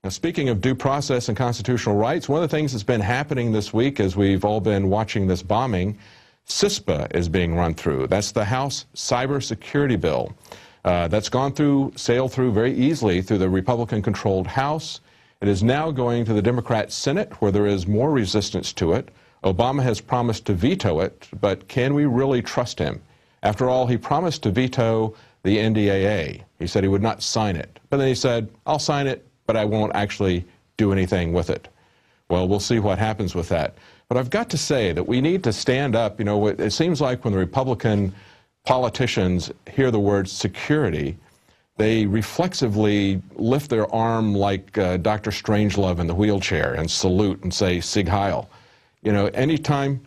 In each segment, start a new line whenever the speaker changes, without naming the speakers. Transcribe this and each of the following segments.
Now, speaking of due process and constitutional rights, one of the things that's been happening this week as we've all been watching this bombing, CISPA is being run through. That's the House cybersecurity bill. That's sailed through very easily through the Republican-controlled House. It is now going to the Democrat Senate, where there is more resistance to it. Obama has promised to veto it, but can we really trust him? After all, he promised to veto the NDAA. He said he would not sign it. But then he said, I'll sign it, but I won't actually do anything with it. Well, we'll see what happens with that. But I've got to say that we need to stand up. You know, it seems like when the Republican politicians hear the word security, they reflexively lift their arm like Dr. Strangelove in the wheelchair and salute and say, Sig Heil. You know, anytime.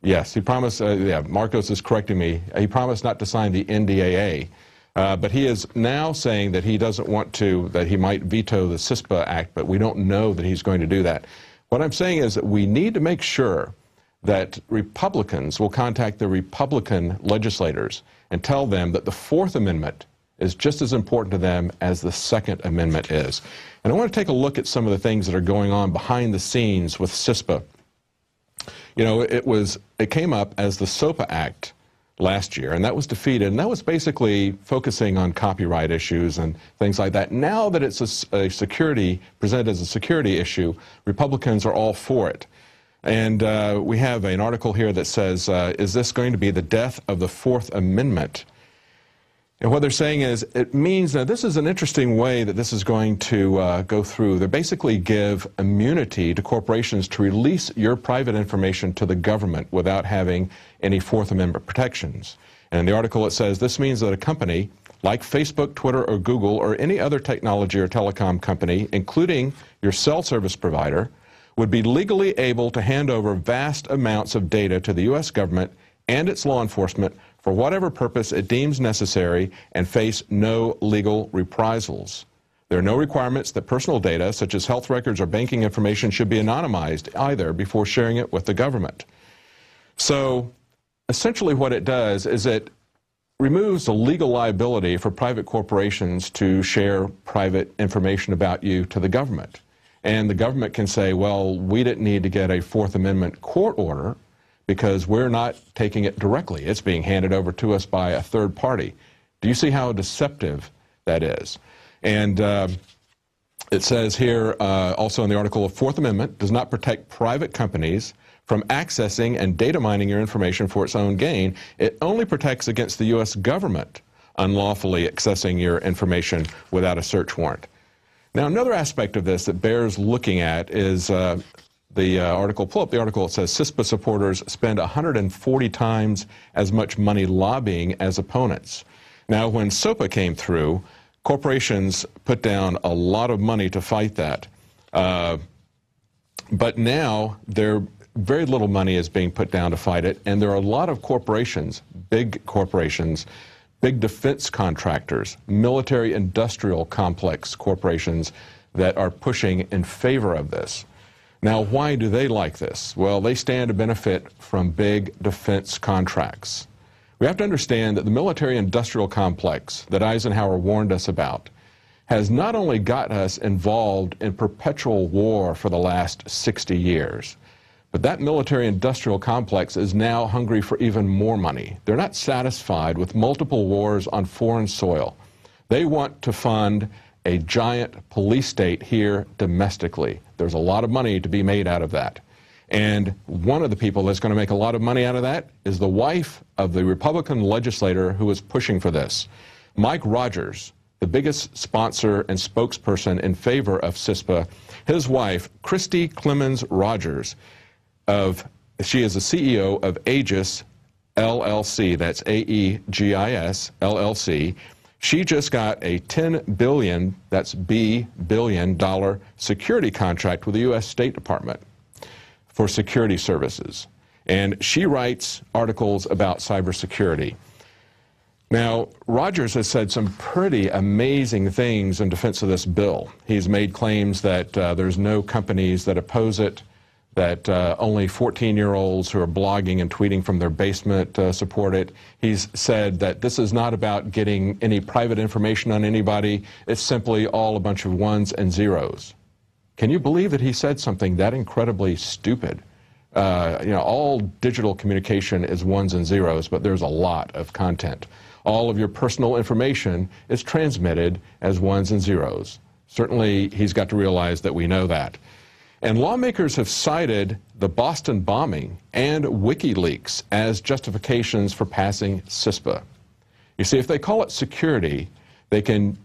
Yes, he promised, yeah, Marcos is correcting me. He promised not to sign the NDAA. But he is now saying that he doesn't want to, that he might veto the CISPA Act, but we don't know that he's going to do that. What I'm saying is that we need to make sure that Republicans will contact the Republican legislators and tell them that the Fourth Amendment is just as important to them as the Second Amendment is. And I want to take a look at some of the things that are going on behind the scenes with CISPA. You know, it came up as the SOPA Act last year, and that was defeated, and that was basically focusing on copyright issues and things like that. Now that it's presented as a security issue, Republicans are all for it. And we have an article here that says, is this going to be the death of the Fourth Amendment? And what they're saying is, it means, now this is an interesting way that this is going to go through. They basically give immunity to corporations to release your private information to the government without having any Fourth Amendment protections. And in the article it says, this means that a company like Facebook, Twitter, or Google, or any other technology or telecom company, including your cell service provider, would be legally able to hand over vast amounts of data to the U.S. government and its law enforcement for whatever purpose it deems necessary and face no legal reprisals. There are no requirements that personal data, such as health records or banking information, should be anonymized either before sharing it with the government. So essentially what it does is it removes the legal liability for private corporations to share private information about you to the government. And the government can say, well, we didn't need to get a Fourth Amendment court order because we're not taking it directly. It's being handed over to us by a third party. Do you see how deceptive that is? And it says here, also in the article, the Fourth Amendment does not protect private companies from accessing and data mining your information for its own gain. It only protects against the U.S. government unlawfully accessing your information without a search warrant. Now, another aspect of this that bears looking at is the article, pull up the article, it says CISPA supporters spend 140 times as much money lobbying as opponents. Now, when SOPA came through, corporations put down a lot of money to fight that. But now, very little money is being put down to fight it, and there are a lot of corporations, big defense contractors, military-industrial complex corporations that are pushing in favor of this. Now, why do they like this? Well, they stand to benefit from big defense contracts. We have to understand that the military-industrial complex that Eisenhower warned us about has not only got us involved in perpetual war for the last 60 years, but that military-industrial complex is now hungry for even more money. They're not satisfied with multiple wars on foreign soil. They want to fund a giant police state here domestically. There's a lot of money to be made out of that. And one of the people that's going to make a lot of money out of that is the wife of the Republican legislator who is pushing for this. Mike Rogers, the biggest sponsor and spokesperson in favor of CISPA, his wife, Christy Clemens Rogers, she is the CEO of Aegis LLC, that's AEGIS LLC. She just got a $10 billion, that's B billion dollar security contract with the U.S. State Department for security services. And she writes articles about cybersecurity. Now, Rogers has said some pretty amazing things in defense of this bill. He's made claims that there's no companies that oppose it, that only 14-year-olds who are blogging and tweeting from their basement support it. He's said that this is not about getting any private information on anybody. It's simply all a bunch of ones and zeros. Can you believe that he said something that incredibly stupid? You know, all digital communication is ones and zeros, but there's a lot of content. All of your personal information is transmitted as ones and zeros. Certainly, he's got to realize that we know that. And lawmakers have cited the Boston bombing and WikiLeaks as justifications for passing CISPA. You see, if they call it security, they can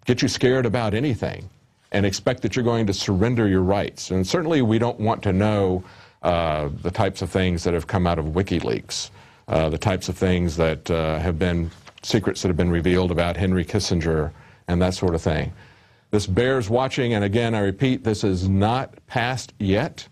get you scared about anything and expect that you're going to surrender your rights. And certainly we don't want to know the types of things that have come out of WikiLeaks, the types of things that have been secrets that have been revealed about Henry Kissinger and that sort of thing. This bears watching, and again, I repeat, this is not passed yet.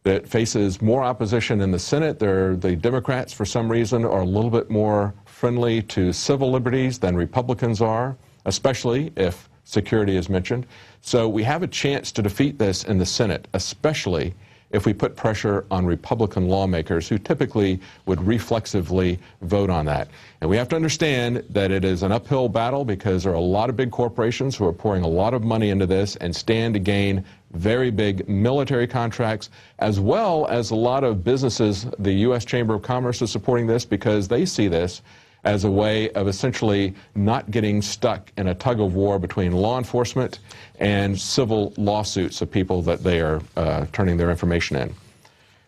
It faces more opposition in the Senate. The Democrats, for some reason, are a little bit more friendly to civil liberties than Republicans are, especially if security is mentioned. So we have a chance to defeat this in the Senate, especially if we put pressure on Republican lawmakers who typically would reflexively vote on that. And we have to understand that it is an uphill battle because there are a lot of big corporations who are pouring a lot of money into this and stand to gain very big military contracts, as well as a lot of businesses. The U.S. Chamber of Commerce is supporting this because they see this as a way of essentially not getting stuck in a tug of war between law enforcement and civil lawsuits of people that they are turning their information in.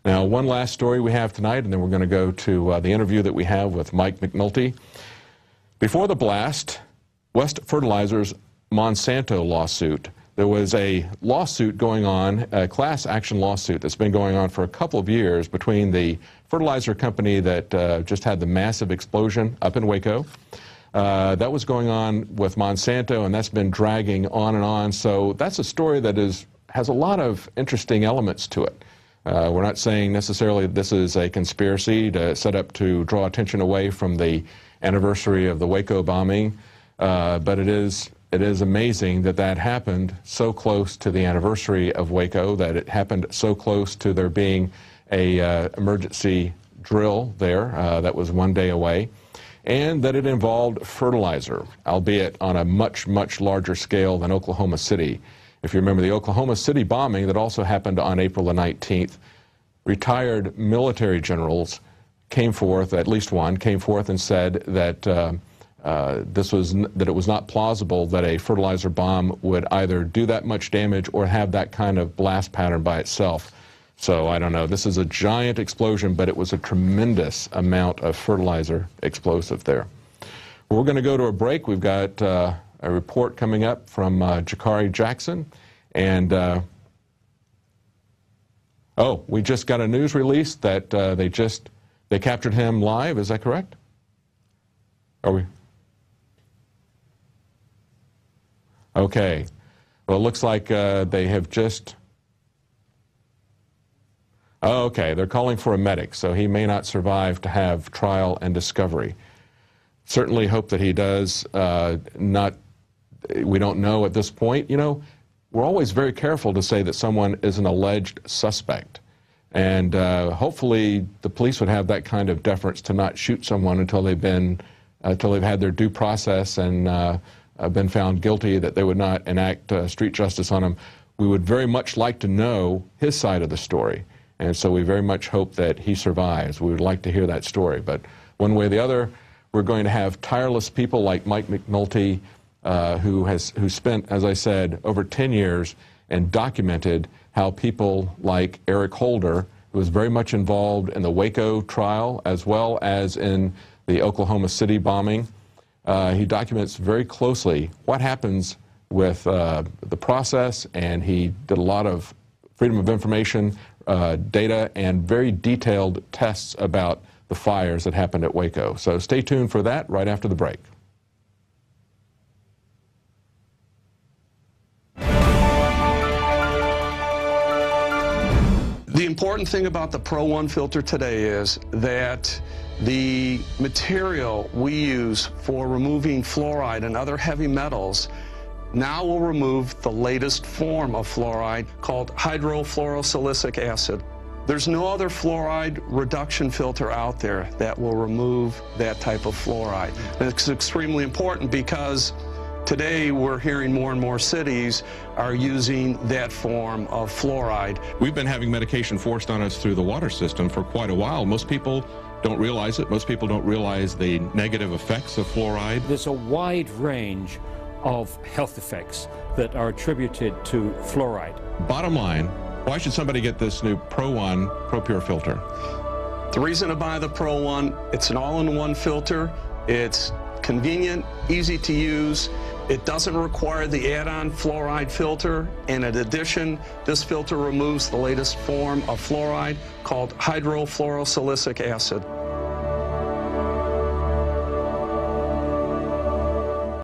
Now, one last story we have tonight, and then we're going to go to the interview that we have with Mike McNulty. Before the blast, West Fertilizer's Monsanto lawsuit, there was a lawsuit going on, a class action lawsuit that's been going on for a couple of years between the fertilizer company that just had the massive explosion up in Waco. That was going on with Monsanto, and that's been dragging on and on. So that's a story that has a lot of interesting elements to it. We're not saying necessarily this is a conspiracy to set up to draw attention away from the anniversary of the Waco bombing, but it is amazing that that happened so close to the anniversary of Waco, that it happened so close to there being a emergency drill there that was one day away, and that it involved fertilizer, albeit on a much, much larger scale than Oklahoma City. If you remember the Oklahoma City bombing that also happened on April the 19th, retired military generals came forth, at least one, came forth and said that that it was not plausible that a fertilizer bomb would either do that much damage or have that kind of blast pattern by itself. So I don't know. This is a giant explosion, but it was a tremendous amount of fertilizer explosive there. Well, we're going to go to a break. We've got a report coming up from Jakari Jackson, and oh, we just got a news release that they captured him live. Is that correct? Are we? Okay. Well, it looks like they have just... Oh, okay, they're calling for a medic, so he may not survive to have trial and discovery. Certainly hope that he does not... We don't know at this point. You know, we're always very careful to say that someone is an alleged suspect. And hopefully the police would have that kind of deference to not shoot someone until they've had their due process and been found guilty, that they would not enact street justice on him. We would very much like to know his side of the story. And so we very much hope that he survives. We would like to hear that story. But one way or the other, we're going to have tireless people like Mike McNulty, who spent, as I said, over 10 years and documented how people like Eric Holder, who was very much involved in the Waco trial as well as in the Oklahoma City bombing, he documents very closely what happens with the process, and he did a lot of freedom of information data and very detailed tests about the fires that happened at Waco. So stay tuned for that right after the break.
The important thing about the Pro One filter today is that the material we use for removing fluoride and other heavy metals now will remove the latest form of fluoride called hydrofluorosilicic acid. There's no other fluoride reduction filter out there that will remove that type of fluoride. And it's extremely important because today we're hearing more and more cities are using that form of fluoride.
We've been having medication forced on us through the water system for quite a while. Most people don't realize it. Most people don't realize the negative effects of fluoride.
There's a wide range of health effects that are attributed to fluoride.
Bottom line, why should somebody get this new Pro One ProPure filter?
The reason to buy the Pro One, it's an all-in-one filter. It's convenient, easy to use. It doesn't require the add-on fluoride filter, and in addition, this filter removes the latest form of fluoride called hydrofluorosilicic acid.